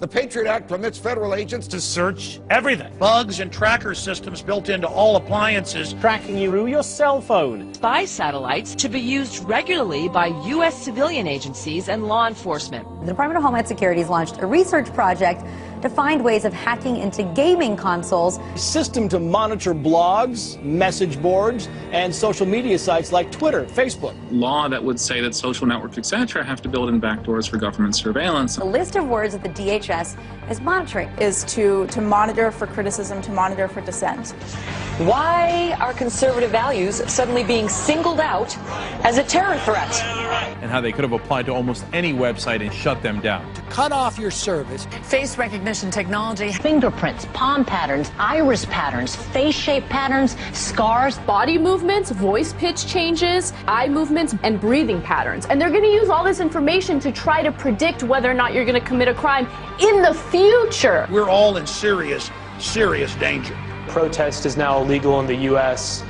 The Patriot Act permits federal agents to search everything. Bugs and tracker systems built into all appliances. Tracking you through your cell phone. Spy satellites to be used regularly by U.S. civilian agencies and law enforcement. The Department of Homeland Security has launched a research project to find ways of hacking into gaming consoles. A system to monitor blogs, message boards, and social media sites like Twitter, Facebook. Law that would say that social networks, etc., have to build in backdoors for government surveillance. The list of words that the DHS is monitoring is to monitor for criticism, to monitor for dissent. Why are conservative values suddenly being singled out as a terror threat? And how they could have applied to almost any website and shut them down. To cut off your service. Face recognition technology. Fingerprints, palm patterns, iris patterns, face shape patterns, scars. Body movements, voice pitch changes, eye movements, and breathing patterns. And they're going to use all this information to try to predict whether or not you're going to commit a crime in the future. We're all in serious danger. Protest is now illegal in the U.S.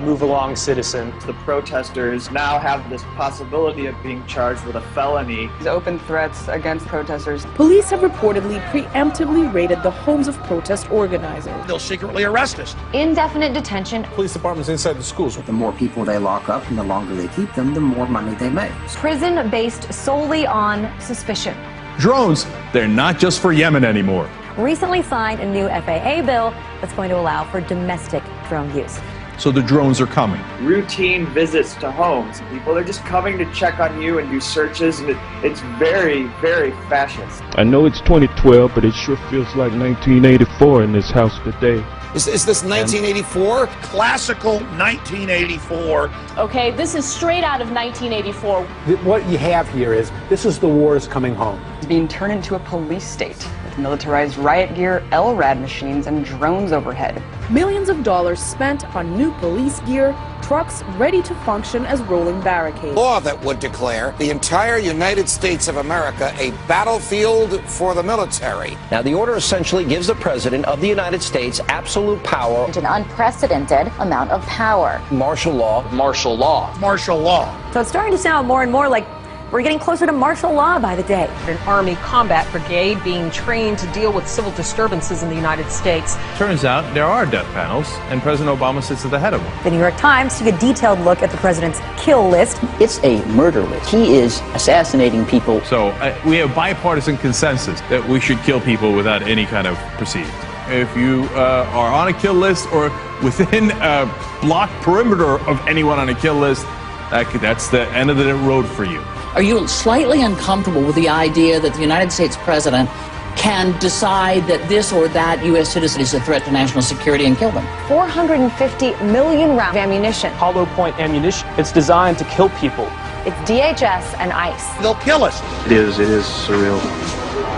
Move along, citizen. The protesters now have this possibility of being charged with a felony. Open threats against protesters. Police have reportedly preemptively raided the homes of protest organizers. They'll secretly arrest us. Indefinite detention. Police departments inside the schools. The more people they lock up and the longer they keep them, the more money they make. Prison based solely on suspicion. Drones, they're not just for Yemen anymore. Recently signed a new FAA bill that's going to allow for domestic drone use. So the drones are coming. Routine visits to homes. People are just coming to check on you and do searches, and it's very, very fascist. I know it's 2012, but it sure feels like 1984 in this house today. Is this 1984? Classical 1984. Okay, this is straight out of 1984. What you have here is, this is the wars coming home. It's being turned into a police state with militarized riot gear, LRAD machines, and drones overhead. Millions of dollars spent on new police gear, trucks ready to function as rolling barricades. Law that would declare the entire United States of America a battlefield for the military. Now, the order essentially gives the President of the United States absolute power. An unprecedented amount of power. Martial law. Martial law. Martial law. So it's starting to sound more and more like we're getting closer to martial law by the day. An Army combat brigade being trained to deal with civil disturbances in the United States. Turns out there are death panels, and President Obama sits at the head of one. The New York Times took a detailed look at the president's kill list. It's a murder list. He is assassinating people. So we have bipartisan consensus that we should kill people without any kind of proceedings. If you are on a kill list or within a block perimeter of anyone on a kill list, that's the end of the road for you. Are you slightly uncomfortable with the idea that the United States president can decide that this or that U.S. citizen is a threat to national security and kill them? 450 million rounds of ammunition. Hollow point ammunition. It's designed to kill people. It's DHS and ICE. They'll kill us. It is surreal.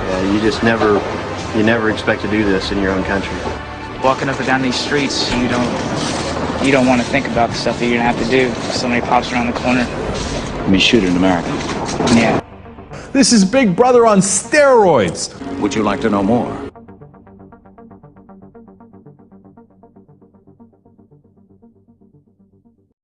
Yeah, you never expect to do this in your own country. Walking up and down these streets, you don't want to think about the stuff that you're gonna have to do. Somebody pops around the corner. We shoot in America. Yeah. This is Big Brother on steroids. Would you like to know more?